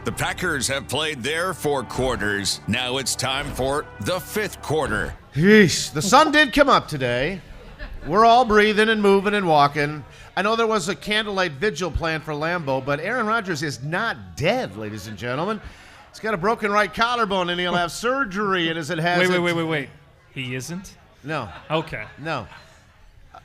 The Packers have played their 4 quarters. Now it's time for the 5th quarter. Yeesh. The sun did come up today. We're all breathing and moving and walking. I know there was a candlelight vigil planned for Lambeau, but Aaron Rodgers is not dead, ladies and gentlemen. He's got a broken right collarbone, and he'll have surgery. And as it has, Wait. He isn't? No. Okay. No.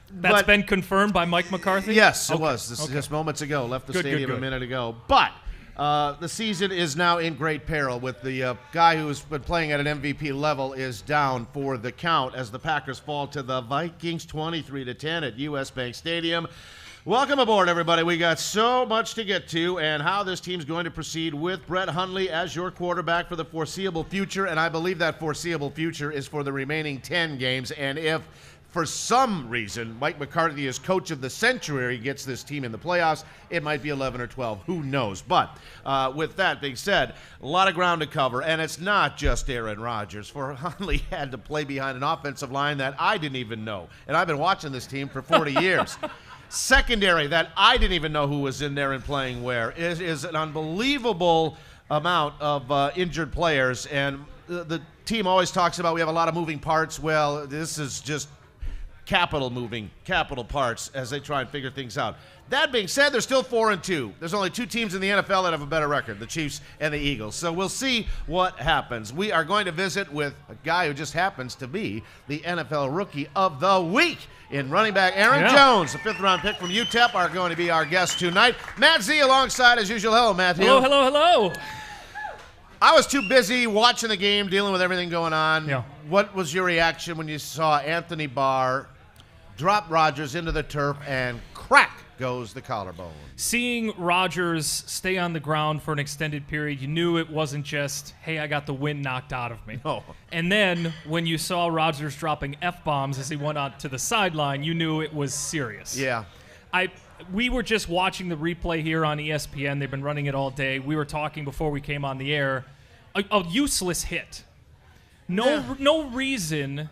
That's been confirmed by Mike McCarthy? Yes, it was. This is just moments ago. Left the stadium a minute ago. But the season is now in great peril with the guy who's been playing at an MVP level is down for the count as the Packers fall to the Vikings 23-10 at US Bank Stadium. Welcome aboard, everybody. We got so much to get to and how this team's going to proceed with Brett Hundley as your quarterback for the foreseeable future, and I believe that foreseeable future is for the remaining 10 games, and if for some reason Mike McCarthy as coach of the century gets this team in the playoffs, it might be 11 or 12. Who knows? But with that being said, a lot of ground to cover, and it's not just Aaron Rodgers. For Hundley had to play behind an offensive line that I didn't even know, and I've been watching this team for 40 years. Secondary that I didn't even know who was in there and playing where. It is an unbelievable amount of injured players, and the team always talks about we have a lot of moving parts. Well, this is just capital parts as they try and figure things out. That being said, they're still 4-2. There's only 2 teams in the NFL that have a better record, the Chiefs and the Eagles. So we'll see what happens. We are going to visit with a guy who just happens to be the NFL Rookie of the Week in running back Aaron Jones, the 5th-round pick from UTEP, are going to be our guest tonight. Matt Z alongside as usual. Hello, Matthew. Hello. I was too busy watching the game, dealing with everything going on. Yeah. What was your reaction when you saw Anthony Barr drop Rodgers into the turf and crack goes the collarbone? Seeing Rodgers stay on the ground for an extended period, you knew it wasn't just, hey, I got the wind knocked out of me. Oh. And then when you saw Rodgers dropping F-bombs as he went out to the sideline, you knew it was serious. Yeah. We were just watching the replay here on ESPN. They've been running it all day. We were talking before we came on the air. A useless hit. No reason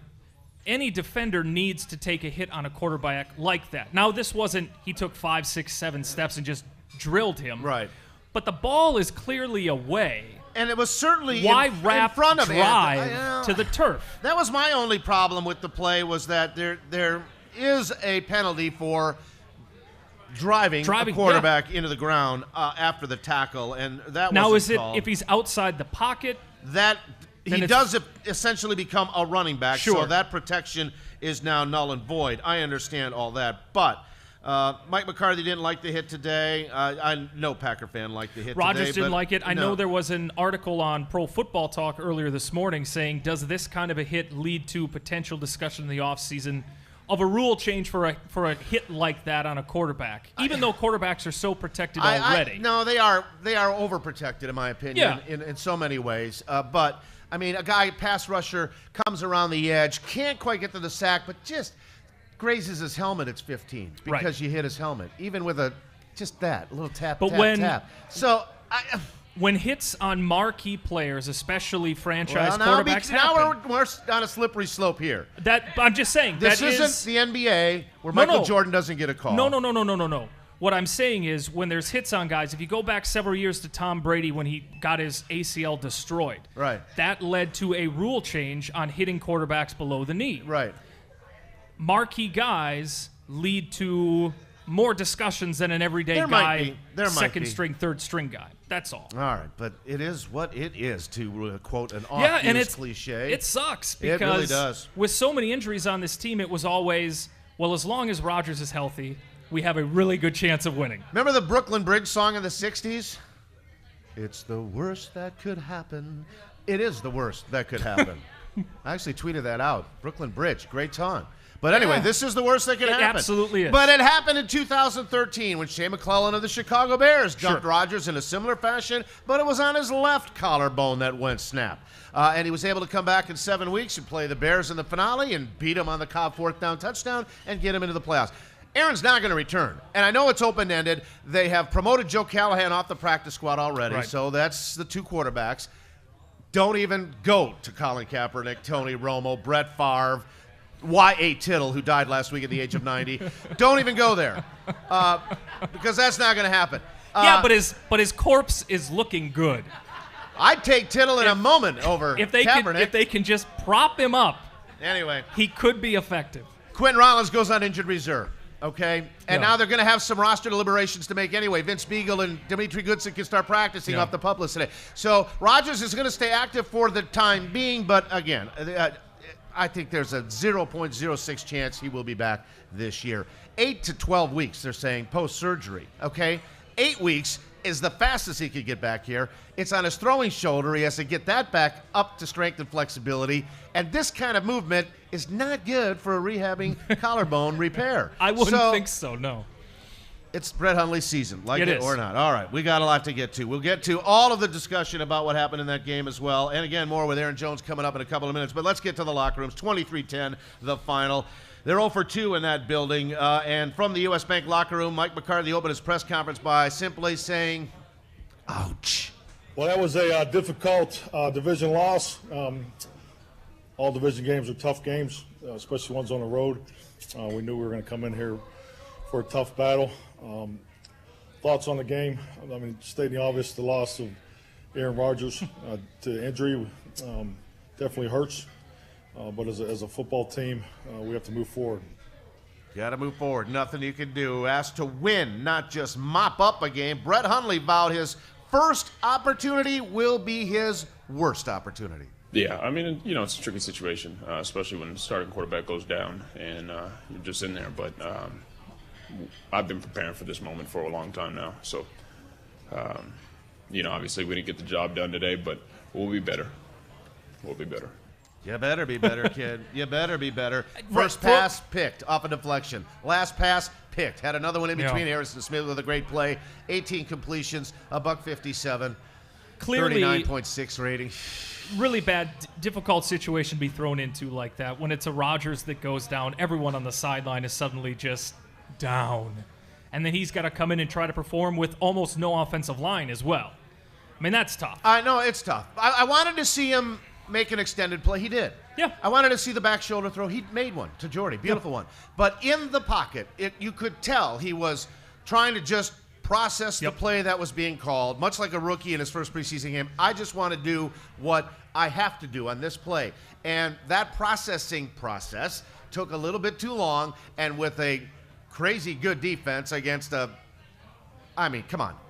any defender needs to take a hit on a quarterback like that. Now, this wasn't he took 5, 6, 7 steps and just drilled him. Right. But the ball is clearly away. And it was certainly Why in wrap front of drive to the turf? That was my only problem with the play was that there is a penalty for driving a quarterback into the ground after the tackle, and that now wasn't is it called. If he's outside the pocket? That he does essentially become a running back, sure. So that protection is now null and void. I understand all that, but Mike McCarthy didn't like the hit today. I know Packer fan liked the hit Rodgers today. didn't like it. I know there was an article on Pro Football Talk earlier this morning saying, does this kind of a hit lead to potential discussion in the offseason of a rule change for a hit like that on a quarterback, even though quarterbacks are so protected already? No, they are overprotected, in my opinion, in so many ways. But, I mean, a guy, pass rusher, comes around the edge, can't quite get to the sack, but just grazes his helmet, it's 15 because you hit his helmet, even with a little tap, tap. So, when hits on marquee players, especially franchise quarterbacks, now we're on a slippery slope here. I'm just saying this isn't the NBA where Michael Jordan doesn't get a call. No. What I'm saying is when there's hits on guys, if you go back several years to Tom Brady when he got his ACL destroyed, right, that led to a rule change on hitting quarterbacks below the knee. Right. Marquee guys lead to more discussions than an everyday guy, second string, third string guy. That's all. All right, but it is what it is, to quote an oft-used cliche. It sucks because it really does. With so many injuries on this team, it was always, well, as long as Rodgers is healthy, we have a really good chance of winning. Remember the Brooklyn Bridge song in the 60s? It's the worst that could happen. It is the worst that could happen. I actually tweeted that out. Brooklyn Bridge, great song. But anyway, this is the worst that could happen. It absolutely is. But it happened in 2013 when Shea McClellan of the Chicago Bears jumped Rodgers in a similar fashion, but it was on his left collarbone that went snap. And he was able to come back in 7 weeks and play the Bears in the finale and beat them on the Cobb 4th down touchdown and get him into the playoffs. Aaron's not going to return. And I know it's open-ended. They have promoted Joe Callahan off the practice squad already, so that's the 2 quarterbacks. Don't even go to Colin Kaepernick, Tony Romo, Brett Favre, Y.A. Tittle, who died last week at the age of 90. Don't even go there because that's not going to happen. Yeah, but his corpse is looking good. I'd take Tittle in a moment over Kaepernick. If they can just prop him up, anyway, he could be effective. Quentin Rollins goes on injured reserve. Okay, and now they're going to have some roster deliberations to make anyway. Vince Beagle and Dimitri Goodson can start practicing off the publicity. So Rodgers is going to stay active for the time being, but again, I think there's a 0.06 chance he will be back this year. 8 to 12 weeks, they're saying, post-surgery, okay? 8 weeks is the fastest he could get back here. It's on his throwing shoulder. He has to get that back up to strength and flexibility. And this kind of movement is not good for a rehabbing collarbone repair. I wouldn't think so, no. It's Brett Hundley's season, like it is. or not. All right, we got a lot to get to. We'll get to all of the discussion about what happened in that game as well. And again, more with Aaron Jones coming up in a couple of minutes. But let's get to the locker rooms. 23-10, the final. They're 0 for 2 in that building. And from the U.S. Bank locker room, Mike McCarthy opened his press conference by simply saying, ouch. Well, that was a difficult division loss. All division games are tough games, especially ones on the road. We knew we were going to come in here for a tough battle. Thoughts on the game? I mean, stating the obvious, the loss of Aaron Rodgers to injury definitely hurts. But as a football team, we have to move forward. Got to move forward. Nothing you can do. Asked to win, not just mop up a game. Brett Hundley vowed his first opportunity will be his worst opportunity. Yeah, I mean, it's a tricky situation, especially when the starting quarterback goes down and you're just in there. But I've been preparing for this moment for a long time now. So, obviously we didn't get the job done today, but we'll be better. We'll be better. You better be better, kid. You better be better. First pass, picked off a deflection. Last pass, picked. Had another one in between. Harrison Smith with a great play. 18 completions, $157. Clearly, 39.6 rating. Really bad, difficult situation to be thrown into like that. When it's a Rodgers that goes down, everyone on the sideline is suddenly just down. And then he's got to come in and try to perform with almost no offensive line as well. I mean, that's tough. I know, it's tough. I wanted to see him make an extended play. He did. Yeah. I wanted to see the back shoulder throw. He made one to Jordy. Beautiful one. But in the pocket, you could tell he was trying to just process the play that was being called, much like a rookie in his first preseason game. I just want to do what I have to do on this play. And that processing process took a little bit too long, and with a crazy good defense against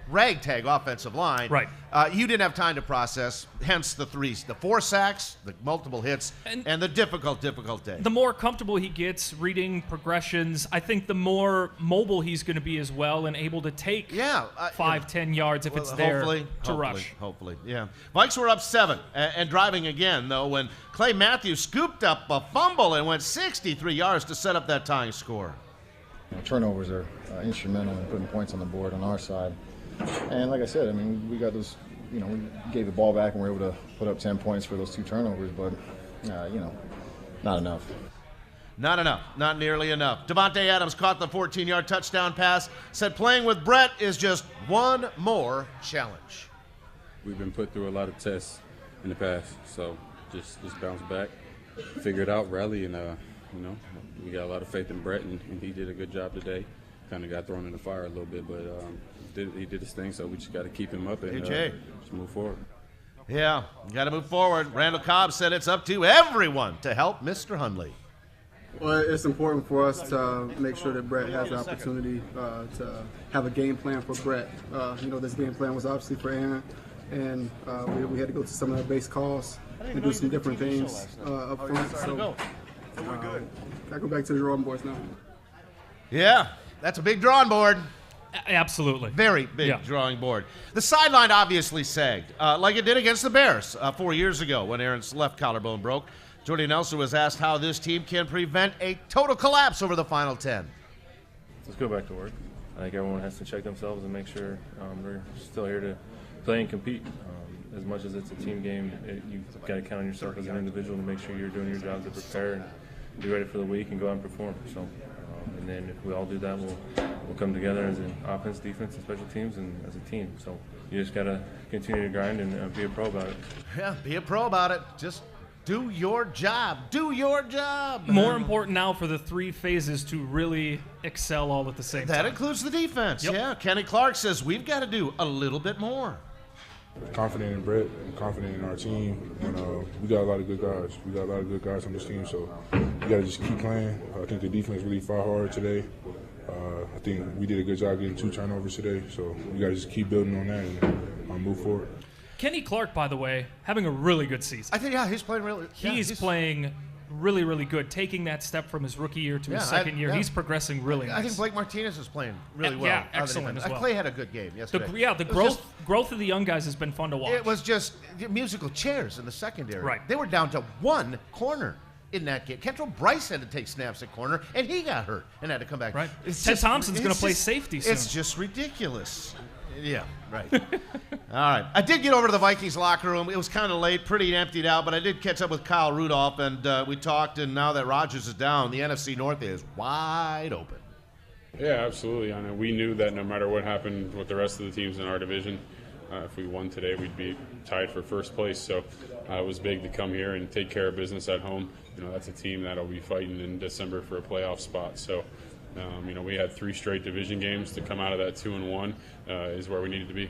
ragtag offensive line. Right. You didn't have time to process, hence the 4 sacks, the multiple hits, and the difficult day. The more comfortable he gets reading progressions, I think the more mobile he's going to be as well and able to take 5-10 yards if it's there to rush. Hopefully, yeah. Vikes were up 7 and driving again, though, when Clay Matthews scooped up a fumble and went 63 yards to set up that tying score. Turnovers are instrumental in putting points on the board on our side. And like I said, I mean, we got those, we gave the ball back and we were able to put up 10 points for those 2 turnovers, but, not enough. Not enough. Not nearly enough. Devontae Adams caught the 14-yard touchdown pass, said playing with Brett is just one more challenge. We've been put through a lot of tests in the past, so just bounce back, figure it out, rally, and, we got a lot of faith in Brett, and he did a good job today. Kind of got thrown in the fire a little bit, but he did his thing, so we just got to keep him up and just move forward. Yeah, got to move forward. Randall Cobb said it's up to everyone to help Mr. Hundley. Well, it's important for us to make sure that Brett has the opportunity to have a game plan for Brett. This game plan was obviously for Aaron, and we had to go to some of the base calls and do some different things up front. So I go back to the drawing boards now. Yeah, that's a big drawing board. Absolutely. Very big drawing board. The sideline obviously sagged, like it did against the Bears 4 years ago when Aaron's left collarbone broke. Jordy Nelson was asked how this team can prevent a total collapse over the final 10. Let's go back to work. I think everyone has to check themselves and make sure we're still here to play and compete. As much as it's a team game, you've got to count on yourself as an individual to make sure you're doing your job to prepare and be ready for the week and go out and perform. So, and then if we all do that, we'll come together as an offense, defense, and special teams, and as a team. So you just got to continue to grind and be a pro about it. Yeah, be a pro about it. Just Do your job. Do your job. More important now for the three phases to really excel all at the same time. That includes the defense. Yep. Yeah. Kenny Clark says we've got to do a little bit more. Confident in Brett, confident in our team, and we got a lot of good guys. We got a lot of good guys on this team, so we got to just keep playing. I think the defense really fought hard today. I think we did a good job getting 2 turnovers today, so we got to just keep building on that and move forward. Kenny Clark, by the way, having a really good season. I think, he's playing really. He's playing really, really good, taking that step from his rookie year to his second year. He's progressing really nice. I think Blake Martinez is playing really well. Yeah, excellent as well. Clay had a good game yesterday. The growth of the young guys has been fun to watch. It was just musical chairs in the secondary. Right. They were down to 1 corner in that game. Kentrell Bryce had to take snaps at corner, and he got hurt and had to come back. Right. Ted Thompson's going to play safety soon. It's just ridiculous. Yeah, right. All right. I did get over to the Vikings locker room. It was kind of late, pretty emptied out, but I did catch up with Kyle Rudolph, and we talked, and now that Rodgers is down, the NFC North is wide open. Yeah, absolutely. I mean, we knew that no matter what happened with the rest of the teams in our division, if we won today, we'd be tied for first place. So it was big to come here and take care of business at home. That's a team that'll be fighting in December for a playoff spot. So we had 3 straight division games to come out of that 2-1 is where we needed to be.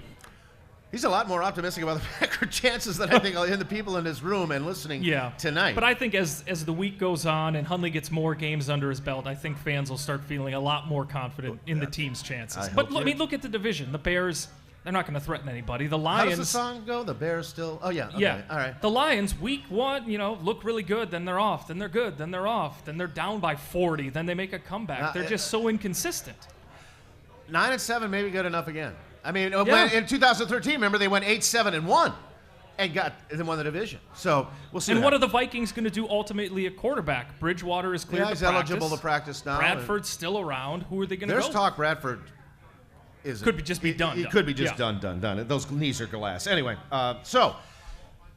He's a lot more optimistic about the Packer chances than I think in the people in his room and listening tonight. But I think as the week goes on and Hundley gets more games under his belt, I think fans will start feeling a lot more confident in the team's chances. But look at the division. The Bears, they're not going to threaten anybody. The Lions. How does the song go? The Bears still. Oh yeah. Okay. Yeah. All right. The Lions, week 1, look really good. Then they're off. Then they're good. Then they're off. Then they're down by 40. Then they make a comeback. They're just so inconsistent. 9-7 may be good enough again. I mean, when, in 2013, remember they went 8-7-1 and won the division. So we'll see. And what are the Vikings going to do ultimately at quarterback? Bridgewater is cleared to he's practice. eligible to practice now. Bradford's still around. Who are they going to go? There's talk Bradford could just be done. He could be just done. Those knees are glass. Anyway, so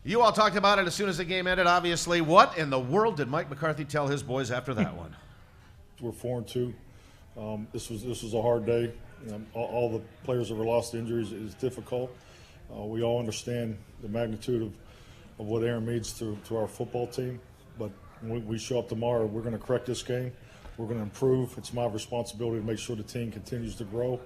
you all talked about it as soon as the game ended, obviously. What in the world did Mike McCarthy tell his boys after that one? We're 4-2. This was a hard day. All the players that were lost to injuries is difficult. We all understand the magnitude of what Aaron means to our football team. But when we show up tomorrow, we're going to correct this game. We're going to improve. It's my responsibility to make sure the team continues to grow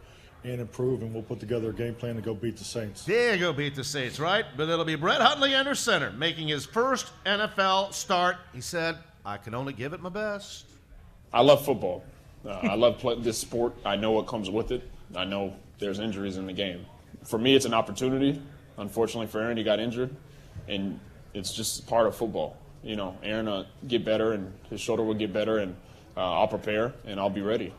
and improve, and we'll put together a game plan to go beat the Saints. There you go, beat the Saints, right? But it'll be Brett Hundley under center, making his first NFL start. He said, I can only give it my best. I love football. I love this sport. I know what comes with it. I know there's injuries in the game. For me, it's an opportunity. Unfortunately for Aaron, he got injured, and it's just part of football. Aaron will get better, and his shoulder will get better, and I'll prepare, and I'll be ready.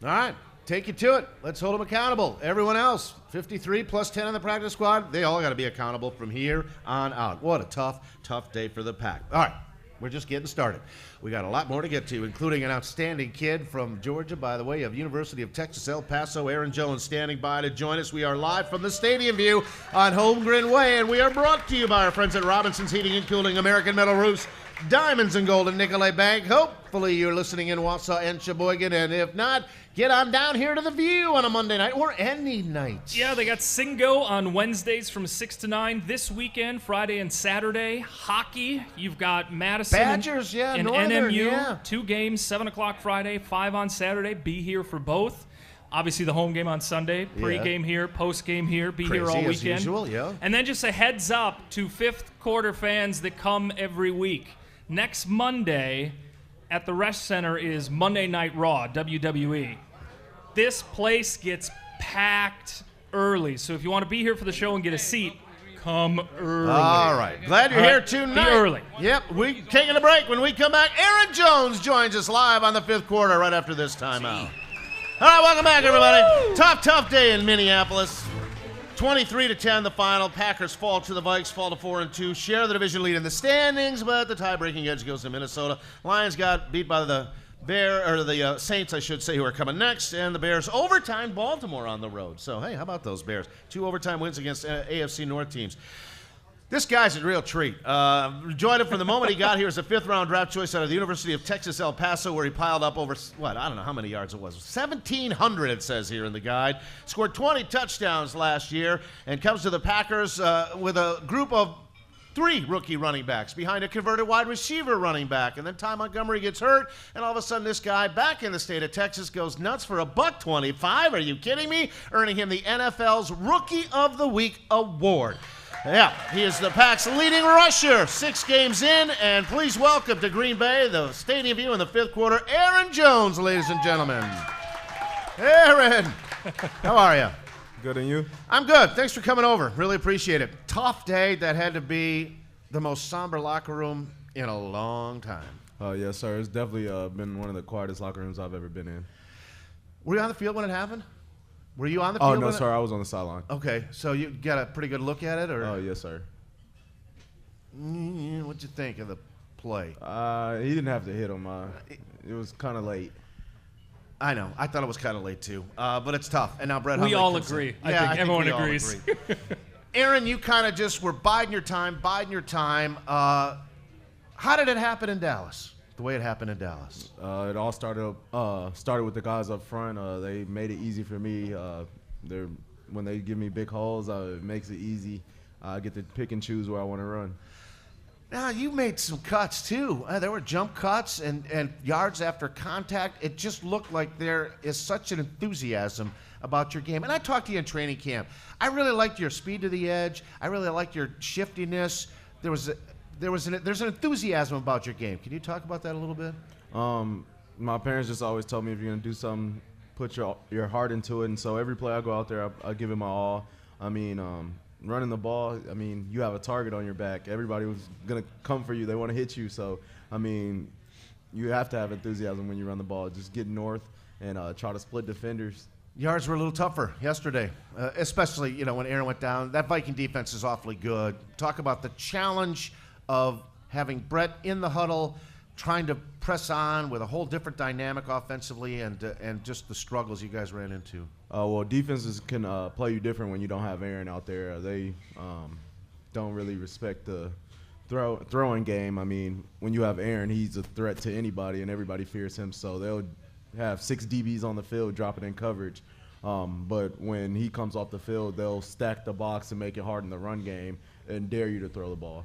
All right. Take you to it. Let's hold them accountable. Everyone else, 53 plus 10 on the practice squad, they all got to be accountable from here on out. What a tough day for the Pack. All right, we're just getting started. We got a lot more to get to, including an outstanding kid from Georgia, by the way, of University of Texas, El Paso, Aaron Jones, standing by to join us. We are live from the Stadium View on Holmgren Way, and we are brought to you by our friends at Robinson's Heating and Cooling, American Metal Roofs, Diamonds and Gold, and Nicolay Bank. Hopefully you're listening in Wausau and Sheboygan, and if not, get on down here to the View on a Monday night or any night. Yeah, they got Singo on Wednesdays from 6 to 9. This weekend, Friday and Saturday, hockey. You've got Madison Badgers, and Northern, NMU. 2 games, 7 o'clock Friday, 5 on Saturday. Be here for both. Obviously, the home game on Sunday, pre-game here, post-game here. Be here all weekend. As usual, yeah. And then just a heads up to fifth quarter fans that come every week. Next Monday at the Resch Center is Monday Night Raw, WWE. This place gets packed early, so if you want to be here for the show and get a seat, come early. All right. Glad you're here tonight. Be early. Yep. We're taking a break. When we come back, Aaron Jones joins us live on the fifth quarter right after this timeout. All right, welcome back, everybody. Woo! Tough day in Minneapolis. 23-10, the final. Packers fall to the Vikes, fall to 4-2. Share the division lead in the standings, but the tie-breaking edge goes to Minnesota. Lions got beat by the Saints, I should say, who are coming next, and the Bears overtime Baltimore on the road. So, hey, how about those Bears? 2 overtime wins against AFC North teams. This guy's a real treat. Enjoyed him from the moment he got here as a fifth-round draft choice out of the University of Texas, El Paso, where he piled up over, I don't know how many yards it was. 1,700, it says here in the guide. Scored 20 touchdowns last year and comes to the Packers with a group of 3 rookie running backs behind a converted wide receiver running back. And then Ty Montgomery gets hurt, and all of a sudden this guy back in the state of Texas goes nuts for $125. Are you kidding me? Earning him the NFL's Rookie of the Week award. Yeah, he is the Pack's leading rusher, 6 games in, and please welcome to Green Bay, the Stadium View in the 5th quarter, Aaron Jones, ladies and gentlemen. Aaron, how are you? Good, and you? I'm good. Thanks for coming over. Really appreciate it. Tough day. That had to be the most somber locker room in a long time. Yes, sir. It's definitely been one of the quietest locker rooms I've ever been in. Were you on the field when it happened? Were you on the field? Oh, no, sir. I was on the sideline. Okay, so you got a pretty good look at it, or? Oh, yes, sir. What'd you think of the play? He didn't have to hit him. It was kind of late. I know. I thought it was kind of late, too. But it's tough. And now Brett Hundley We all comes in. agree. I think everyone agrees. Aaron, you kind of just were biding your time. How did it happen in Dallas? The way it happened in Dallas? It all started with the guys up front. They made it easy for me. When they give me big holes, it makes it easy. I get to pick and choose where I want to run. Now, you made some cuts, too. There were jump cuts and yards after contact. It just looked like there is such an enthusiasm about your game. And I talked to you in training camp. I really liked your speed to the edge. I really liked your shiftiness. There's an enthusiasm about your game. Can you talk about that a little bit? My parents just always told me if you're going to do something, put your heart into it. And so every play I go out there, I give it my all. I mean, running the ball, I mean, you have a target on your back. Everybody was going to come for you. They want to hit you. So, I mean, you have to have enthusiasm when you run the ball. Just get north and try to split defenders. Yards were a little tougher yesterday, especially, when Aaron went down. That Viking defense is awfully good. Talk about the challenge of having Brett in the huddle, trying to press on with a whole different dynamic offensively, and just the struggles you guys ran into. Well, defenses can play you different when you don't have Aaron out there. They don't really respect the throwing game. I mean, when you have Aaron, he's a threat to anybody, and everybody fears him. So they'll have 6 DBs on the field dropping in coverage. But when he comes off the field, they'll stack the box and make it hard in the run game and dare you to throw the ball.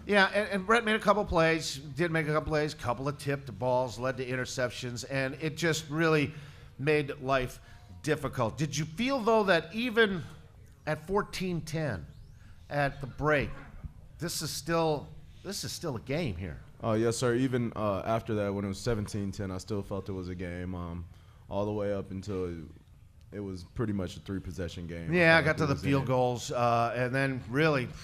Yeah, and Brett made a couple plays, couple of tipped balls, led to interceptions, and it just really made life difficult. Did you feel, though, that even at 14-10 at the break, this is still a game here? Oh, yes, sir. Even after that, when it was 17-10, I still felt it was a game all the way up until it was pretty much a 3-possession game. Yeah, I got to the field goals, and then really –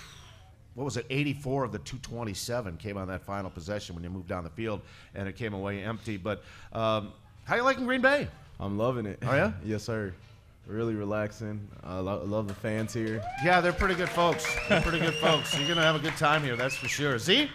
what was it, 84 of the 227 came on that final possession when you moved down the field, and it came away empty. But how you liking Green Bay? I'm loving it. Oh, yeah? Yes, sir. Really relaxing. I love the fans here. Yeah, they're pretty good folks. You're going to have a good time here, that's for sure. Z?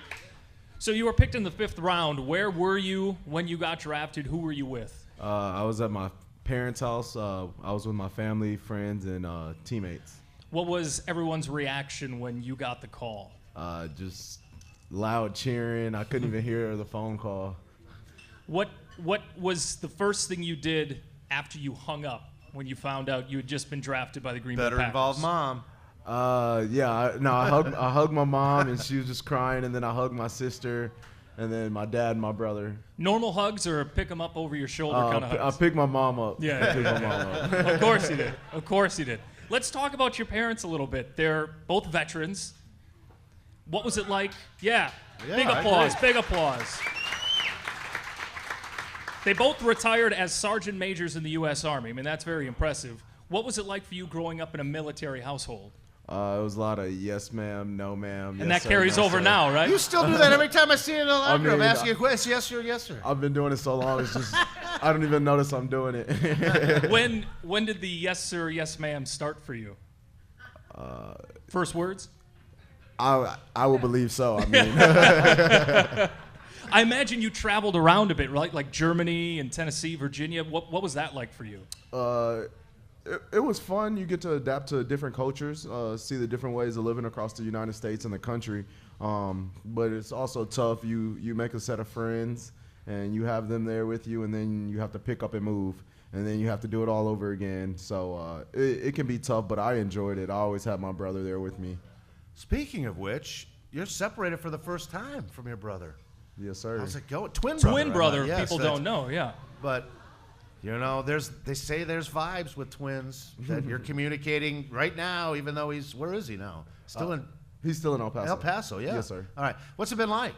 So you were picked in the 5th round. Where were you when you got drafted? Who were you with? I was at my parents' house. I was with my family, friends, and teammates. What was everyone's reaction when you got the call? Just loud cheering. I couldn't even hear the phone call. What was the first thing you did after you hung up when you found out you had just been drafted by the Green Bay Packers? Better involve mom. I hugged my mom, and she was just crying, and then I hugged my sister, and then my dad and my brother. Normal hugs or pick them up over your shoulder kind of hugs? I picked my mom up. Yeah. I picked my mom up. Of course you did. Let's talk about your parents a little bit. They're both veterans. What was it like? Yeah, big applause. They both retired as sergeant majors in the U.S. Army. I mean, that's very impressive. What was it like for you growing up in a military household? It was a lot of yes, ma'am, no, ma'am. And yes, that carries over now, right? You still do that every time I see you in the locker room. Asking a question, yes, sir, yes, sir. I've been doing it so long, it's just, I don't even notice I'm doing it. When did the yes, sir, yes, ma'am start for you? First words? I will believe so. I mean, I imagine you traveled around a bit, right? Like Germany and Tennessee, Virginia. What was that like for you? It was fun. You get to adapt to different cultures, see the different ways of living across the United States and the country. But it's also tough. You make a set of friends, and you have them there with you, and then you have to pick up and move, and then you have to do it all over again. So it can be tough, but I enjoyed it. I always had my brother there with me. Speaking of which, you're separated for the first time from your brother. Yes, sir. How's it going? Twin brother. Yes, People don't know. Yeah. But they say there's vibes with twins that you're communicating right now, even though where is he now? He's still in El Paso. El Paso, yeah. Yes, sir. All right. What's it been like?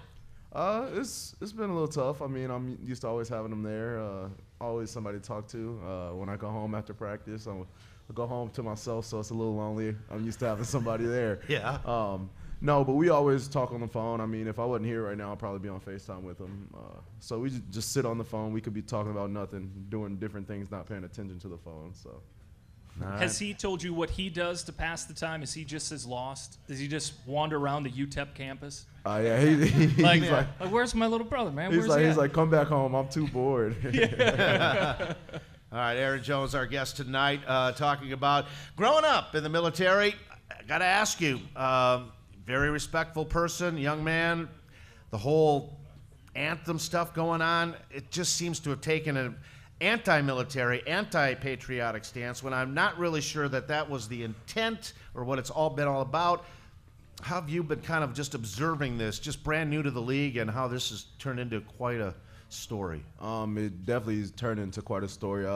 It's been a little tough. I mean, I'm used to always having him there. Always somebody to talk to. When I go home after practice, I go home to myself, so it's a little lonely. I'm used to having somebody there. Yeah. No, but we always talk on the phone. I mean, if I wasn't here right now, I'd probably be on FaceTime with him. So we just sit on the phone. We could be talking about nothing, doing different things, not paying attention to the phone. So. Has he told you what he does to pass the time? Is he just as lost? Does he just wander around the UTEP campus? Yeah, he's like, where's my little brother, man? He's like, come back home. I'm too bored. All right, Aaron Jones, our guest tonight, talking about growing up in the military. I got to ask you, very respectful person, young man, the whole anthem stuff going on, it just seems to have taken an anti-military, anti-patriotic stance when I'm not really sure that was the intent or what it's all been all about. How have you been kind of just observing this, just brand new to the league, and how this has turned into quite a story? It definitely has turned into quite a story.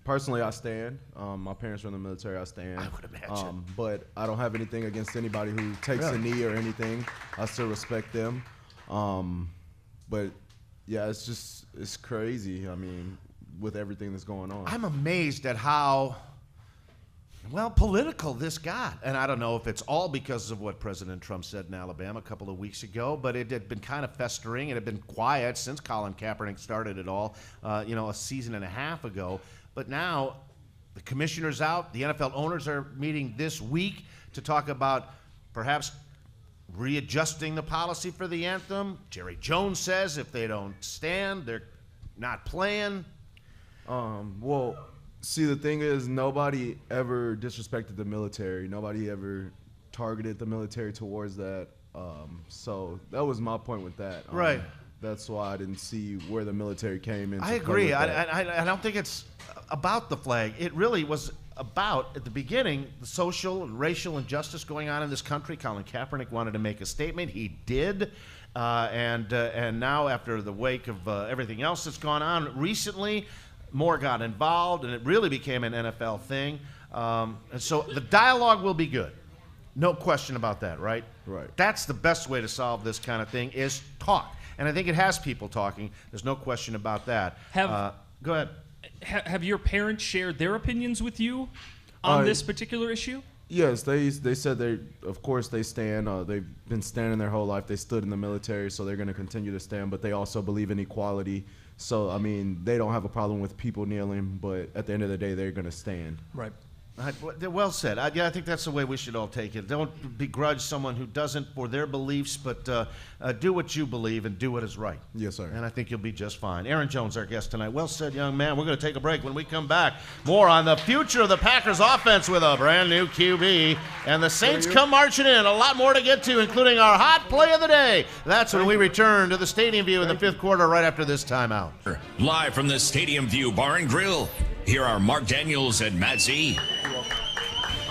Personally, I stand. My parents were in the military. I stand. I would imagine. But I don't have anything against anybody who takes a knee or anything. I still respect them. But yeah, it's crazy. I mean, with everything that's going on. I'm amazed at how political this got. And I don't know if it's all because of what President Trump said in Alabama a couple of weeks ago, but it had been kind of festering. It had been quiet since Colin Kaepernick started it all, a season and a half ago. But now the commissioner's out. The NFL owners are meeting this week to talk about perhaps readjusting the policy for the anthem. Jerry Jones says if they don't stand, they're not playing. Well, see, the thing is, nobody ever disrespected the military. Nobody ever targeted the military towards that. So that was my point with that. Right. That's why I didn't see where the military came in. I agree. I don't think it's about the flag. It really was about, at the beginning, the social and racial injustice going on in this country. Colin Kaepernick wanted to make a statement. He did. And now, after the wake of everything else that's gone on recently, more got involved, and it really became an NFL thing. And so the dialogue will be good. No question about that, right? Right. That's the best way to solve this kind of thing, is talk. And I think it has people talking. There's no question about that. Go ahead. Have your parents shared their opinions with you on this particular issue? Yes, they said of course they stand. They've been standing their whole life. They stood in the military, so they're going to continue to stand. But they also believe in equality. So, I mean, they don't have a problem with people kneeling, but at the end of the day, they're going to stand. Right. Well said. I think that's the way we should all take it. Don't begrudge someone who doesn't for their beliefs, but do what you believe and do what is right. Yes, sir. And I think you'll be just fine. Aaron Jones, our guest tonight. Well said, young man. We're going to take a break. When we come back, more on the future of the Packers offense with a brand new QB. And the Saints come marching in. A lot more to get to, including our hot play of the day. That's when we return to the Stadium View in the fifth quarter right after this timeout. Live from the Stadium View Bar and Grill, here are Mark Daniels and Matt Z.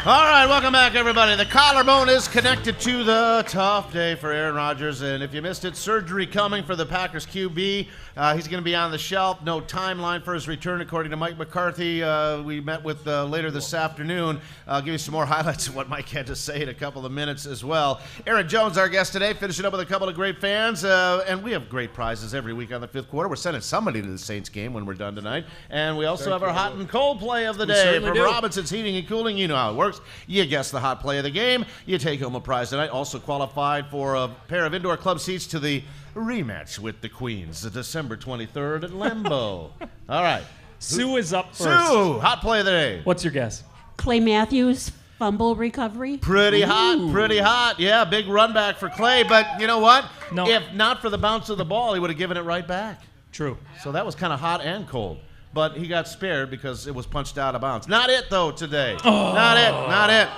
All right, welcome back, everybody. The collarbone is connected to the tough day for Aaron Rodgers, and if you missed it, surgery coming for the Packers QB. He's going to be on the shelf. No timeline for his return, according to Mike McCarthy. We met with later this afternoon. I'll give you some more highlights of what Mike had to say in a couple of minutes as well. Aaron Jones, our guest today, finishing up with a couple of great fans, and we have great prizes every week on the fifth quarter. We're sending somebody to the Saints game when we're done tonight, and we also have our hot and cold play of the day from Robinson's Heating and Cooling. You know how it works. You guess the hot play of the game, you take home a prize tonight. Also qualified for a pair of indoor club seats to the rematch with the Queens, the December 23rd at Lambeau. All right. Sue is up first. Sue, hot play of the day. What's your guess? Clay Matthews, fumble recovery. Pretty hot. Yeah, big run back for Clay. But you know what? No. If not for the bounce of the ball, he would have given it right back. True. So that was kind of hot and cold. But he got spared because it was punched out of bounds. Not it, though, today. Oh. Not it.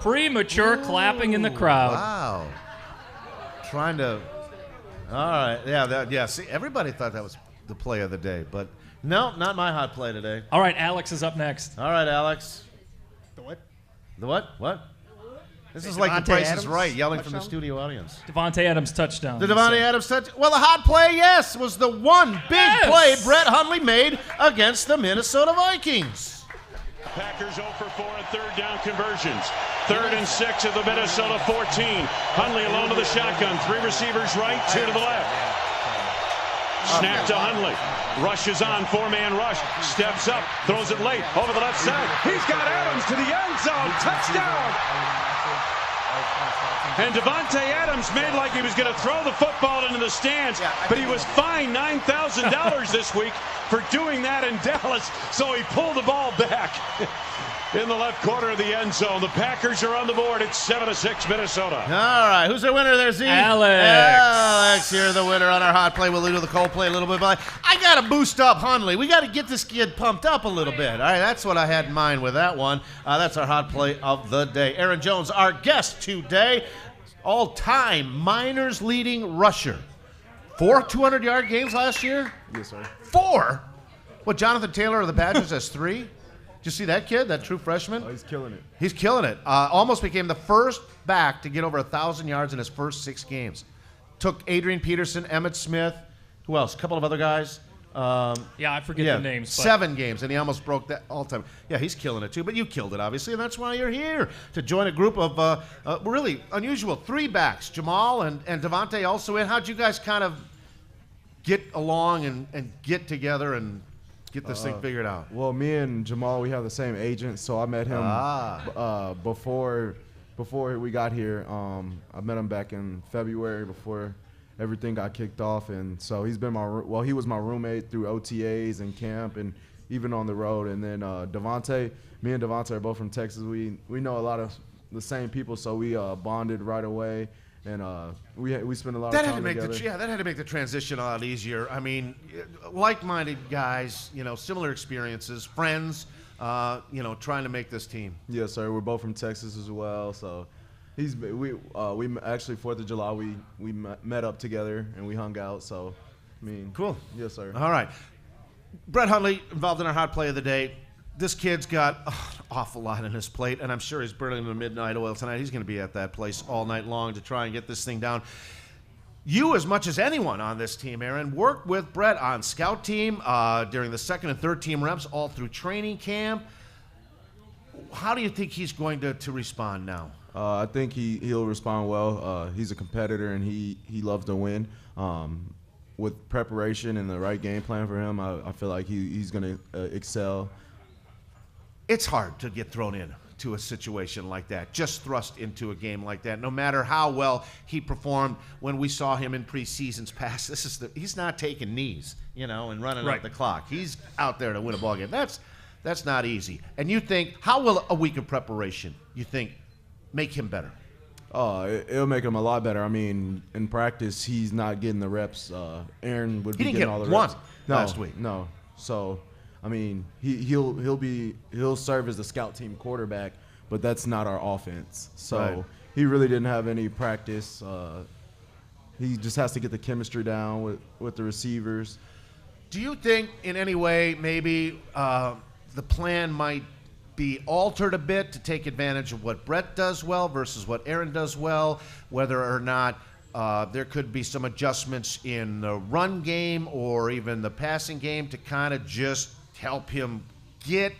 Premature clapping in the crowd. Wow. Trying to... All right. Yeah, see, everybody thought that was the play of the day. But no, not my hot play today. All right, Alex is up next. All right, Alex. The what? The what? What? This is like The Price is Right, yelling from the studio audience. Devontae Adams touchdown. The Devontae Adams touchdown. Well, the hot play, yes, was the one big play Brett Hundley made against the Minnesota Vikings. Packers 0 for 4 on third down conversions. 3rd and 6 at the Minnesota 14. Hundley alone to the shotgun. 3 receivers right, 2 to the left. Snap to Hundley. Rushes on, 4-man rush. Steps up, throws it late, over the left side. He's got Adams to the end zone. Touchdown! And Devontae Adams made like he was going to throw the football into the stands, but he was fined $9,000 this week for doing that in Dallas, so he pulled the ball back in the left corner of the end zone. The Packers are on the board. It's 7-6 Minnesota. All right, who's their winner there, Z? Alex, you're the winner on our hot play. We'll do the cold play a little bit, but I got to boost up Hundley. We got to get this kid pumped up a little bit. All right, that's what I had in mind with that one. That's our hot play of the day. Aaron Jones, our guest today, all-time Miners leading rusher. 4 200-yard games last year? Yes, sir. 4? What, Jonathan Taylor of the Badgers has 3? Did you see that kid, that true freshman? Oh, he's killing it. He's killing it. Almost became the first back to get over 1,000 yards in his first 6 games. Took Adrian Peterson, Emmitt Smith, who else? A couple of other guys. I forget the names. 7 games, and he almost broke that all-time. Yeah, he's killing it, too. But you killed it, obviously, and that's why you're here, to join a group of really unusual 3 backs. Jamal and Devontae also in. How'd you guys kind of get along and get together and get this thing figured out? Well, me and Jamal, we have the same agent, so I met him before we got here. I met him back in February before everything got kicked off, and so he's been he was my roommate through OTAs and camp and even on the road. And then Devontae, me and Devontae are both from Texas. We know a lot of the same people, so we bonded right away. And we spent a lot of time together. That had to make the transition a lot easier. I mean, like-minded guys, similar experiences, friends, trying to make this team. Yes, sir. We're both from Texas as well, so we actually 4th of July we met up together and we hung out. So, I mean, cool. Yes, sir. All right, Brett Hundley involved in our hot play of the day. This kid's got an awful lot on his plate, and I'm sure he's burning the midnight oil tonight. He's going to be at that place all night long to try and get this thing down. You, as much as anyone on this team, Aaron, worked with Brett on scout team during the 2nd and 3rd team reps all through training camp. How do you think he's going to respond now? I think he'll respond well. He's a competitor, and he loves to win. With preparation and the right game plan for him, I feel like he's going to excel. It's hard to get thrown into a situation like that, just thrust into a game like that. No matter how well he performed when we saw him in preseasons past, he's not taking knees, and running out the clock. He's out there to win a ball game. That's not easy. And you think, how will a week of preparation, you think, make him better? It'll make him a lot better. I mean, in practice, he's not getting the reps. Aaron would be getting all the reps. He didn't get one last week. No. So, I mean, he'll serve as the scout team quarterback, but that's not our offense. So he really didn't have any practice. He just has to get the chemistry down with the receivers. Do you think in any way maybe the plan might be altered a bit to take advantage of what Brett does well versus what Aaron does well, whether or not there could be some adjustments in the run game or even the passing game to kind of just help him get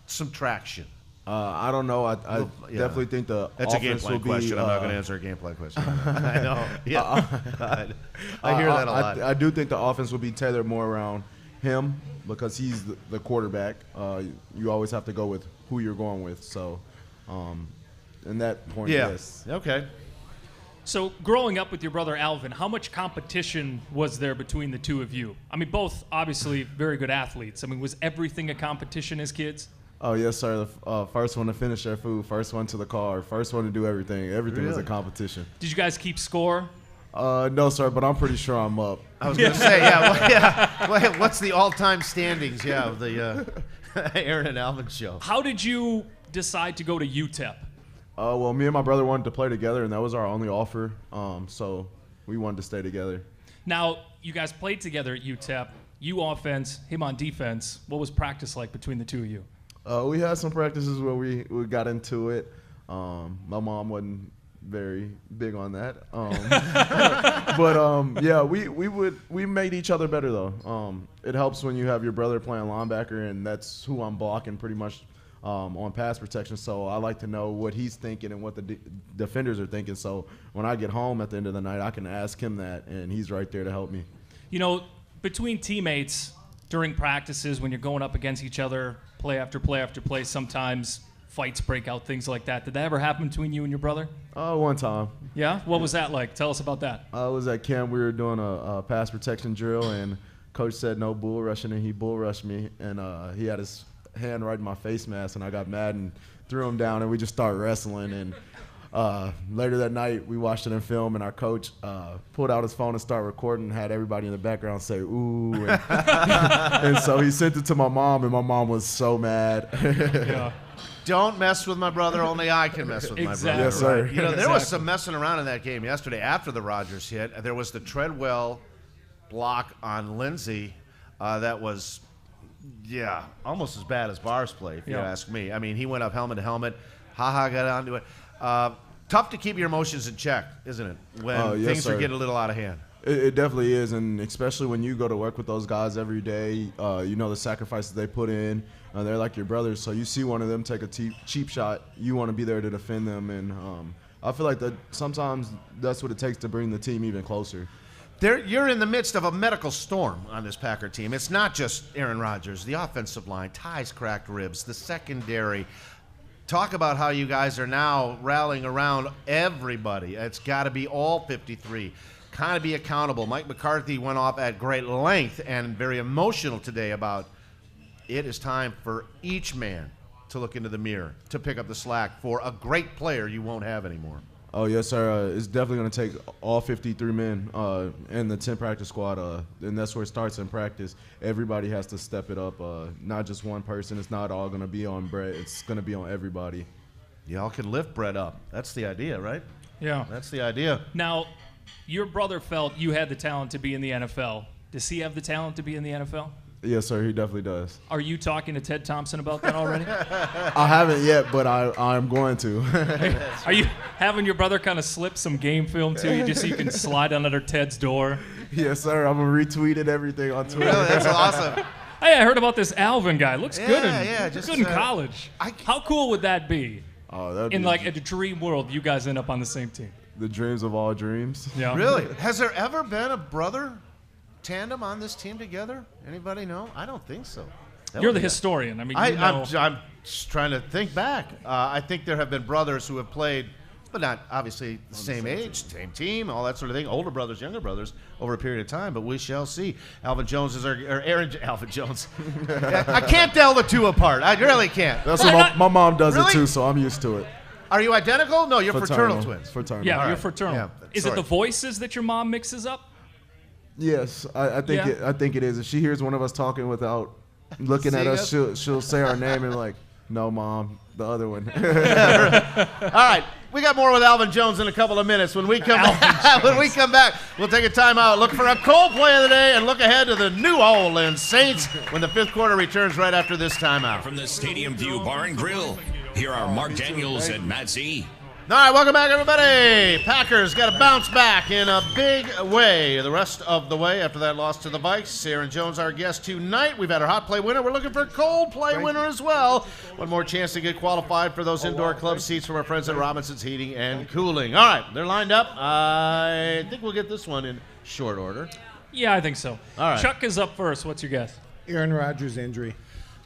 some traction? I don't know. I definitely think the That's offense a game plan will be, question. I'm not going to answer a game plan question. I know. Yeah. I hear that a lot. I do think the offense will be tailored more around him because he's the quarterback. You always have to go with who you're going with. So, in that point, yes. Okay. So, growing up with your brother Alvin, how much competition was there between the two of you? I mean, both obviously very good athletes. I mean, was everything a competition as kids? Oh, yes, sir. The first one to finish their food, first one to the car, first one to do everything. Everything was a competition. Did you guys keep score? No, sir, but I'm pretty sure I'm up. I was going to say, what's the all-time standings, of the Aaron and Alvin show? How did you decide to go to UTEP? Well, me and my brother wanted to play together, and that was our only offer, so we wanted to stay together. Now, you guys played together at UTEP. You offense, him on defense. What was practice like between the two of you? We had some practices where we got into it. My mom wasn't very big on that. But yeah, we made each other better though. It helps when you have your brother playing linebacker, and that's who I'm blocking pretty much on pass protection. So I like to know what he's thinking and what the defenders are thinking. So when I get home at the end of the night, I can ask him that, and he's right there to help me. You know, between teammates during practices, when you're going up against each other, play after play after play, sometimes fights break out, things like that. Did that ever happen between you and your brother? One time. Yeah? What was that like? Tell us about that. I was at camp. We were doing a pass protection drill, and coach said no bull rushing, and he bull rushed me, and he had his hand right in my face mask, and I got mad and threw him down, and we just started wrestling. And later that night, we watched it in film, and our coach pulled out his phone and started recording and had everybody in the background say, ooh. And, and so he sent it to my mom, and my mom was so mad. Yeah. Don't mess with my brother. Only I can mess with my brother. Yes, sir. Right? You know, there was some messing around in that game yesterday after the Rodgers hit. There was the Treadwell block on Lindsey that was, yeah, almost as bad as Barr's play, if you ask me. I mean, he went up helmet to helmet. Ha-ha got onto it. Tough to keep your emotions in check, isn't it, when things are getting a little out of hand? It definitely is, and especially when you go to work with those guys every day, you know the sacrifices they put in. They're like your brothers, so you see one of them take a cheap shot, you want to be there to defend them, and I feel like that sometimes that's what it takes to bring the team even closer. You're in the midst of a medical storm on this Packer team. It's not just Aaron Rodgers, the offensive line, Ty's cracked ribs, the secondary. Talk about how you guys are now rallying around everybody. It's got to be all 53. Kind of be accountable. Mike McCarthy went off at great length and very emotional today about it is time for each man to look into the mirror, to pick up the slack for a great player you won't have anymore. Oh, yes, sir. It's definitely going to take all 53 men in the 10 practice squad, and that's where it starts in practice. Everybody has to step it up, not just one person. It's not all going to be on Brett. It's going to be on everybody. Y'all can lift Brett up. That's the idea, right? Yeah. That's the idea. Now, your brother felt you had the talent to be in the NFL. Does he have the talent to be in the NFL? Yes, sir. He definitely does. Are you talking to Ted Thompson about that already? I haven't yet, but I'm going to. Are you having your brother kind of slip some game film to you just so you can slide under Ted's door? Yes, sir. I'm going to retweet it, everything on Twitter. Really? That's awesome. Hey, I heard about this Alvin guy. Looks good just, good in college. How cool would that be? Oh, that'd in be like a dream world, you guys end up on the same team. The dreams of all dreams. Yeah. Really? Has there ever been a brother tandem on this team together? Anybody know? I don't think so. You're the historian. I mean, I'm just trying to think back. I think there have been brothers who have played, but not obviously the same age, same team, all that sort of thing. Older brothers, younger brothers, over a period of time. But we shall see. Alvin Jones is Alvin Jones. I can't tell the two apart. I really can't. That's what my mom does really? it too, so I'm used to it. Are you identical? No, you're fraternal twins. Fraternal. Yeah, you're right. fraternal. Yeah, is it the voices that your mom mixes up? Yes, I think I think it is. If she hears one of us talking without looking at us, she'll say our name and like, no, Mom, the other one. All right, we got more with Alvin Jones in a couple of minutes. When we come back, we'll take a timeout, look for a cold play of the day, and look ahead to the New Orleans Saints when the fifth quarter returns right after this timeout. From the Stadium View Bar and Grill, here are Mark Daniels and Matt Z. All right, welcome back, everybody. Packers got to bounce back in a big way the rest of the way after that loss to the Vikes. Aaron Jones, our guest tonight. We've had our hot play winner. We're looking for a cold play winner as well. One more chance to get qualified for those indoor club seats from our friends at Robinson's Heating and Cooling. All right, they're lined up. I think we'll get this one in short order. Yeah, I think so. All right. Chuck is up first. What's your guess? Aaron Rodgers' injury.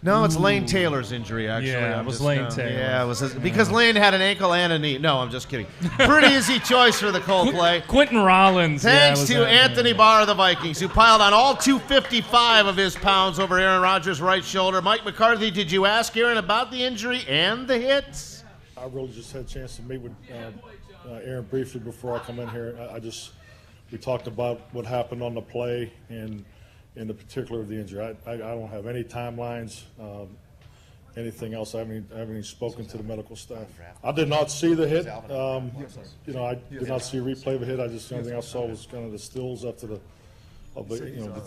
No, it's Lane Taylor's injury, actually. Yeah, it was Lane Taylor. Yeah, it was because Lane had an ankle and a knee. No, I'm just kidding. Pretty easy choice for the cold play. Quentin Rollins. Thanks to Anthony Barr of the Vikings, who piled on all 255 of his pounds over Aaron Rodgers' right shoulder. Mike McCarthy, did you ask Aaron about the injury and the hits? I really just had a chance to meet with Aaron briefly before I come in here. We talked about what happened on the play and in the particular of the injury. I don't have any timelines, anything else. I haven't even spoken to the medical staff. I did not see the hit. I did not see a replay of the hit. The only thing I saw was kind of the stills after the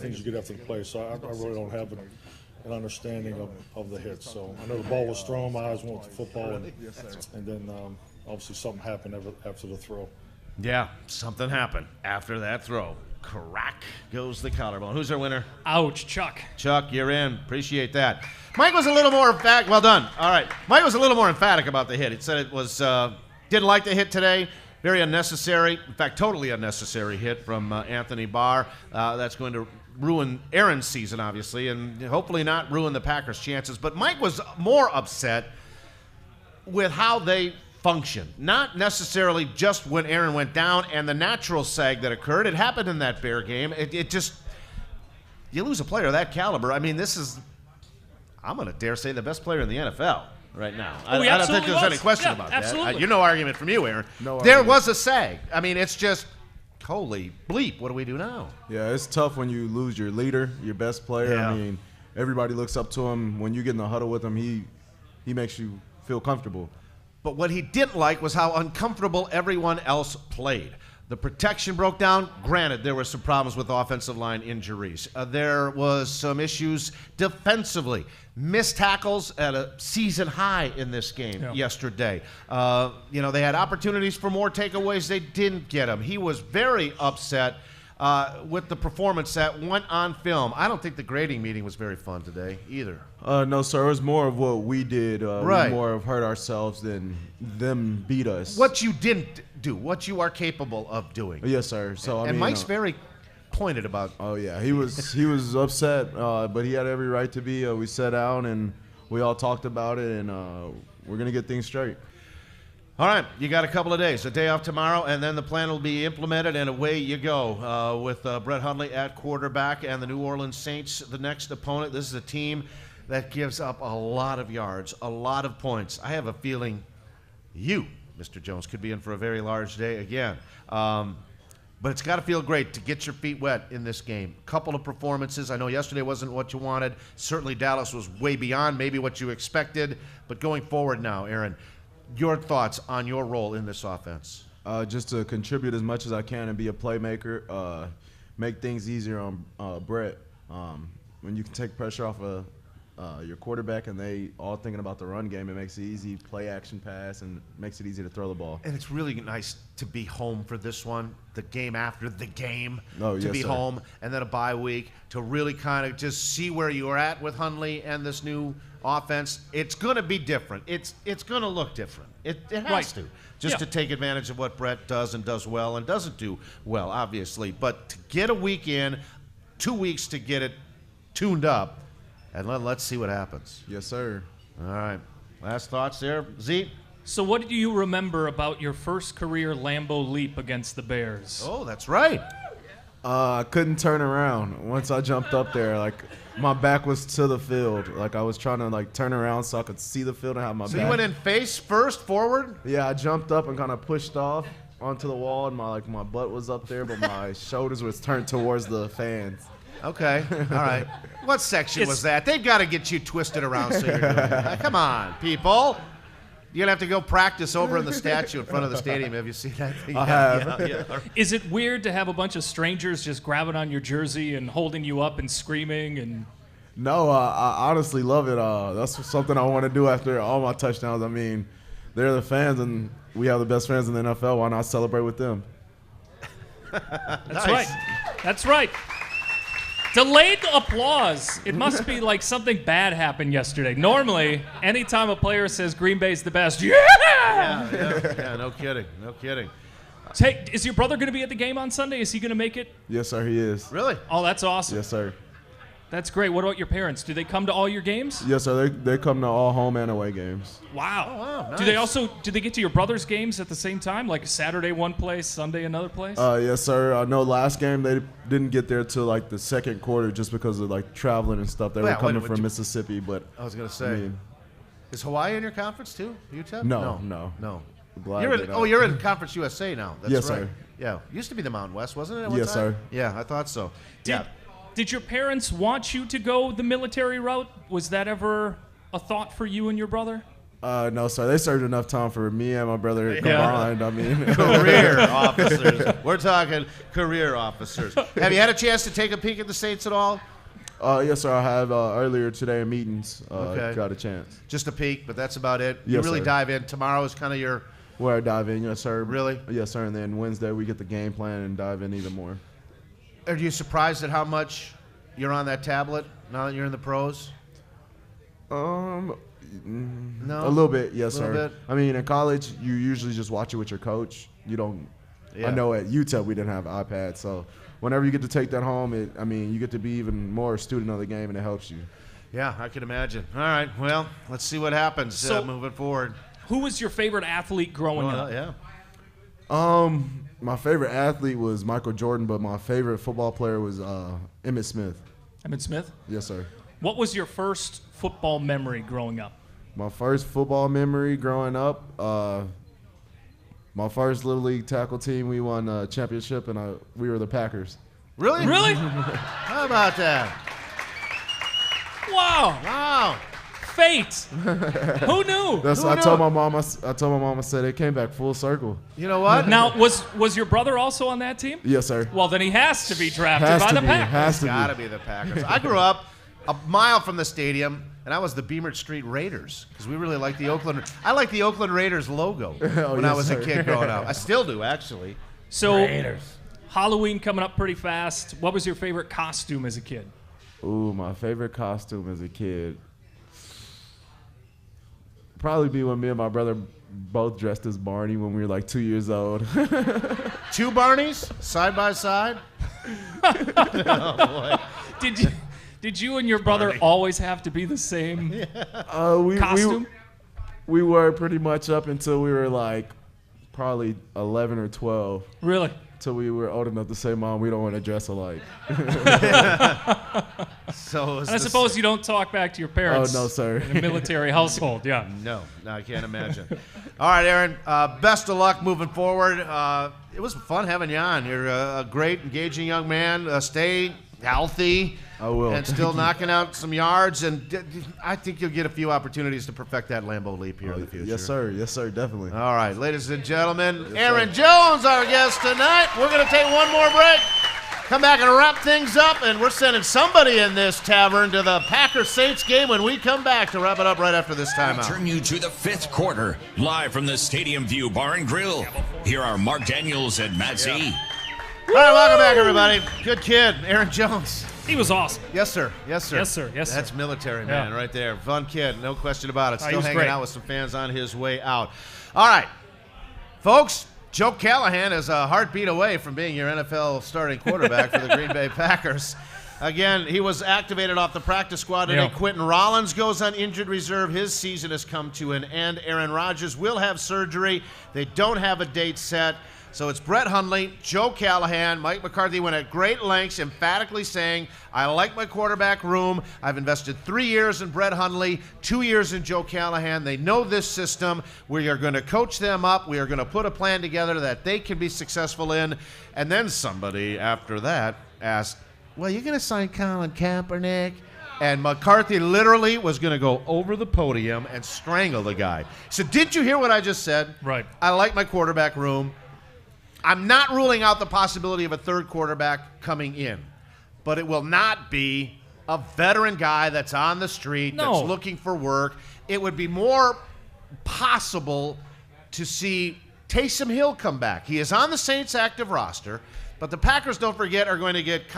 things you get after the play. So I really don't have an understanding of the hit. So I know the ball was thrown. My eyes went to football, and then obviously something happened after the throw. Yeah, something happened after that throw. Crack goes the collarbone. Who's our winner? Ouch, Chuck. Chuck, you're in. Appreciate that. Mike was a little more emphatic. Well done. All right. Mike was a little more emphatic about the hit. He said it was didn't like the hit today. Very unnecessary. In fact, totally unnecessary hit from Anthony Barr. That's going to ruin Aaron's season, obviously, and hopefully not ruin the Packers' chances. But Mike was more upset with how they function. Not necessarily just when Aaron went down and the natural sag that occurred. It happened in that Bear game. It just, you lose a player of that caliber. I mean, this is, I'm going to dare say, the best player in the NFL right now. Oh, I don't think there's any question about absolutely. that. No argument from you, Aaron. No there argument. was a sag. I mean, it's just, holy bleep, what do we do now? Yeah, it's tough when you lose your leader, your best player. Yeah. I mean, everybody looks up to him. When you get in the huddle with him, he makes you feel comfortable. But what he didn't like was how uncomfortable everyone else played. The protection broke down. Granted, there were some problems with offensive line injuries. There was some issues defensively. Missed tackles at a season high in this game yesterday. They had opportunities for more takeaways. They didn't get them. He was very upset with the performance that went on film. I don't think the grading meeting was very fun today either. No, sir. It was more of what we did. Right. We more of hurt ourselves than them beat us. What you didn't do, what you are capable of doing. Yes, sir. So I mean, Mike's very pointed about. Oh yeah, he was upset, but he had every right to be. We sat down and we all talked about it, and we're gonna get things straight. All right, you got a couple of days, a day off tomorrow, and then the plan will be implemented, and away you go with Brett Hundley at quarterback and the New Orleans Saints, the next opponent. This is a team that gives up a lot of yards, a lot of points. I have a feeling you, Mr. Jones, could be in for a very large day again. But it's got to feel great to get your feet wet in this game. Couple of performances. I know yesterday wasn't what you wanted. Certainly Dallas was way beyond maybe what you expected. But going forward now, Aaron, your thoughts on your role in this offense? Just to contribute as much as I can and be a playmaker, make things easier on Brett. When you can take pressure off of your quarterback and they all thinking about the run game, it makes it easy, play action pass, and makes it easy to throw the ball. And it's really nice to be home for this one, the game after the game, to be home, and then a bye week, to really kind of just see where you are at with Hundley and this new offense. It's going to be different. It's going to look different. It has to, just to take advantage of what Brett does and does well and doesn't do well, obviously. But to get a week in, 2 weeks to get it tuned up, and let's see what happens. Yes, sir. All right. Last thoughts there, Z? So what do you remember about your first career Lambeau leap against the Bears? Oh, that's right. I couldn't turn around once I jumped up there. Like, my back was to the field. Like, I was trying to, turn around so I could see the field and have my back. So you went in face first, forward? Yeah, I jumped up and kind of pushed off onto the wall, and my butt was up there, but my shoulders was turned towards the fans. Okay, all right. What section was that? They've got to get you twisted around so you're doing it. Come on, people. You're going to have to go practice over in the statue in front of the stadium. Have you seen that thing? I have. Yeah. Is it weird to have a bunch of strangers just grabbing on your jersey and holding you up and screaming? And No, I honestly love it. That's something I want to do after all my touchdowns. I mean, they're the fans, and we have the best fans in the NFL. Why not celebrate with them? That's right. That's right. Delayed applause. It must be like something bad happened yesterday. Normally, anytime a player says Green Bay's the best, Yeah, no kidding. No kidding. Hey, is your brother going to be at the game on Sunday? Is he going to make it? Yes, sir, he is. Really? Oh, that's awesome. Yes, sir. That's great. What about your parents? Do they come to all your games? Yes, sir. They come to all home and away games. Wow. Oh, wow, nice. Do they get to your brother's games at the same time? Like Saturday one place, Sunday another place? Yes, sir. I know last game they didn't get there till the second quarter just because of traveling and stuff. They were coming from Mississippi, but I was going to say, is Hawaii in your conference too? UTEP? No. You're in Conference USA now. That's yes, right. sir. Yeah, used to be the Mountain West, wasn't it? At one Yes, time? sir. Yeah, I thought so. Did your parents want you to go the military route? Was that ever a thought for you and your brother? No, sir. They served enough time for me and my brother combined. I mean, career officers. We're talking career officers. Have you had a chance to take a peek at the Saints at all? Yes, sir. I have earlier today in meetings. Okay. Got a chance. Just a peek, but that's about it. Yes, you really sir. dive in. Tomorrow is kind of your Where I dive in, yes, sir. Really? Yes, sir. And then Wednesday we get the game plan and dive in even more. Are you surprised at how much you're on that tablet now that you're in the pros? No, No? a little bit, yes, Little sir. bit? I mean, in college, you usually just watch it with your coach. You don't. Yeah. I know at UTEP we didn't have iPads, so whenever you get to take that home, you get to be even more a student of the game, and it helps you. Yeah, I can imagine. All right, well, let's see what happens moving forward. Who was your favorite athlete growing up? Yeah. My favorite athlete was Michael Jordan, but my favorite football player was Emmitt Smith. Emmitt Smith? Yes, sir. What was your first football memory growing up? My first football memory growing up, my first Little League tackle team, we won a championship, and we were the Packers. Really? Really? How about that? Wow. Wow. Fate. Who knew? I told my mom. I said it came back full circle. You know what? Now, was your brother also on that team? Yes, sir. Well, then he has to be drafted Has by to the be. Packers. Has to Gotta be the Packers. I grew up a mile from the stadium, and I was the Beamer Street Raiders because we really liked the Oakland. I liked the Oakland Raiders logo when I yes, was sir. a kid growing up. I still do, actually. So, Raiders. Halloween coming up pretty fast. What was your favorite costume as a kid? Ooh, my favorite costume as a kid. Probably be when me and my brother both dressed as Barney when we were like 2 years old. Two Barneys side by side. Oh, boy. Did you and your brother always have to be the same costume? We were pretty much up until we were like probably 11 or 12. Really? Till we were old enough to say, Mom, we don't want to dress alike. So and I suppose you don't talk back to your parents. Oh, no, sir. In a military household, yeah. No, I can't imagine. All right, Aaron, best of luck moving forward. It was fun having you on. You're a great, engaging young man. Stay healthy. I will. And still knocking out some yards. And I think you'll get a few opportunities to perfect that Lambeau leap here in the future. Yes, sir. Yes, sir. Definitely. All right, ladies and gentlemen, Aaron Jones, our guest tonight. We're going to take one more break. Come back and wrap things up, and we're sending somebody in this tavern to the Packers-Saints game when we come back to wrap it up right after this timeout. Turn you to the fifth quarter, live from the Stadium View Bar and Grill. Here are Mark Daniels and Matt Z. All right, welcome back, everybody. Good kid, Aaron Jones. He was awesome. Yes, sir. Yes, sir. Yes, sir. Yes, sir. That's military, man, right there. Fun kid, no question about it. he Still was hanging great. out with some fans on his way out. All right, folks, Joe Callahan is a heartbeat away from being your NFL starting quarterback for the Green Bay Packers. Again, he was activated off the practice squad today. Yeah. Quentin Rollins goes on injured reserve. His season has come to an end. Aaron Rodgers will have surgery. They don't have a date set. So it's Brett Hundley, Joe Callahan. Mike McCarthy went at great lengths, emphatically saying, I like my quarterback room. I've invested 3 years in Brett Hundley, 2 years in Joe Callahan. They know this system. We are going to coach them up. We are going to put a plan together that they can be successful in. And then somebody after that asked, well, you're going to sign Colin Kaepernick? And McCarthy literally was going to go over the podium and strangle the guy. So did you hear what I just said? Right. I like my quarterback room. I'm not ruling out the possibility of a third quarterback coming in, but it will not be a veteran guy that's on the street, that's looking for work. It would be more possible to see Taysom Hill come back. He is on the Saints active roster, but the Packers, don't forget, are going to get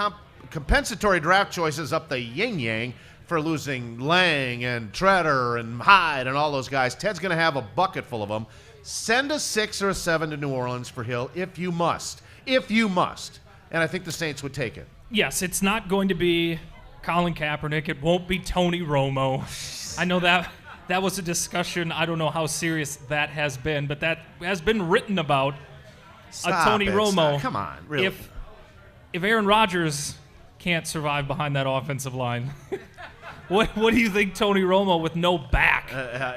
compensatory draft choices up the yin-yang for losing Lang and Treader and Hyde and all those guys. Ted's going to have a bucket full of them. Send a 6 or a 7 to New Orleans for Hill if you must. If you must. And I think the Saints would take it. Yes, it's not going to be Colin Kaepernick. It won't be Tony Romo. I know that was a discussion. I don't know how serious that has been, but that has been written about. Tony Romo. Come on, really. If Aaron Rodgers can't survive behind that offensive line, what do you think Tony Romo with no back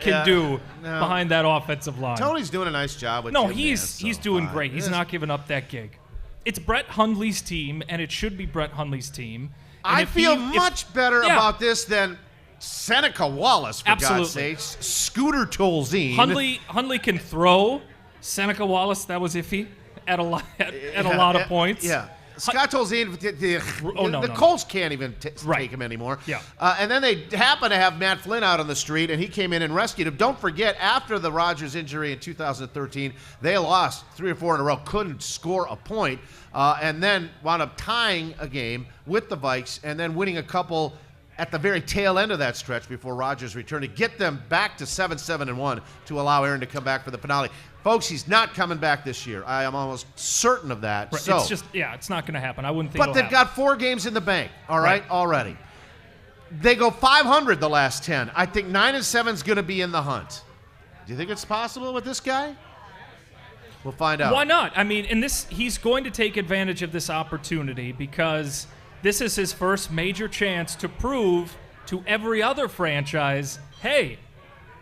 can do behind that offensive line? Tony's doing a nice job with he's doing great. He's not giving up that gig. It's Brett Hundley's team, and it should be Brett Hundley's team. And I feel much better about this than Seneca Wallace, for God's sakes. Scooter Tolzien. Hundley can throw. Seneca Wallace, that was iffy at a lot of points. Yeah. Scott Tolzien, the Colts can't even take him anymore. Yeah. And then they happen to have Matt Flynn out on the street, and he came in and rescued him. Don't forget, after the Rodgers injury in 2013, they lost 3 or 4 in a row, couldn't score a point, and then wound up tying a game with the Vikes and then winning a couple at the very tail end of that stretch before Rodgers returned to get them back to 7-7-1 to allow Aaron to come back for the finale. Folks, he's not coming back this year. I am almost certain of that. Right. So, it's just, it's not going to happen. I wouldn't think. But they've got 4 games in the bank, all right, already. They go 500 the last 10. I think 9-7 is going to be in the hunt. Do you think it's possible with this guy? We'll find out. Why not? I mean, he's going to take advantage of this opportunity because this is his first major chance to prove to every other franchise, hey,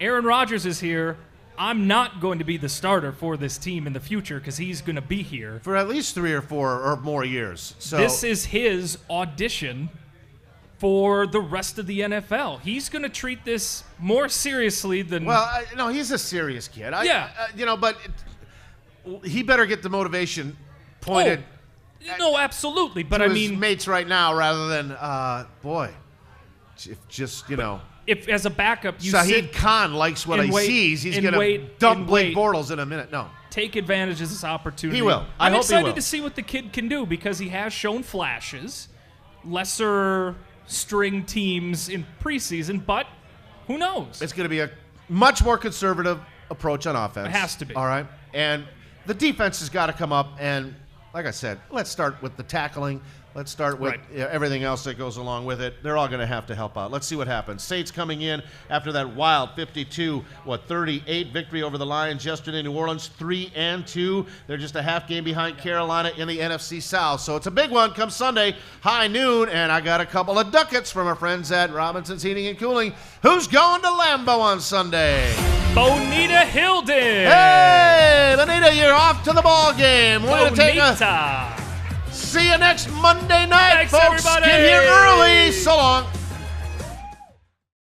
Aaron Rodgers is here. I'm not going to be the starter for this team in the future because he's going to be here for at least 3 or 4 or more years. So this is his audition for the rest of the NFL. He's going to treat this more seriously than. Well, no, he's a serious kid. But he better get the motivation pointed. No, absolutely. But to I his mean, mates right now, rather than if as a backup you Shahid Khan likes what he sees, he's going to dump Blake Bortles in a minute. No. Take advantage of this opportunity. He will. I'm excited to see what the kid can do because he has shown flashes. Lesser string teams in preseason, but who knows? It's going to be a much more conservative approach on offense. It has to be. All right. And the defense has got to come up and, like I said, let's start with the tackling. Let's start with everything else that goes along with it. They're all going to have to help out. Let's see what happens. Saints coming in after that wild 38 victory over the Lions yesterday in New Orleans, 3-2. They're just a half game behind Carolina in the NFC South. So it's a big one come Sunday, high noon, and I got a couple of ducats from our friends at Robinson's Heating and Cooling. Who's going to Lambeau on Sunday? Bonita Hilden. Hey, Bonita, you're off to the ball game. We're going to take see you next Monday night, Thanks, folks. everybody. Get here early. So long.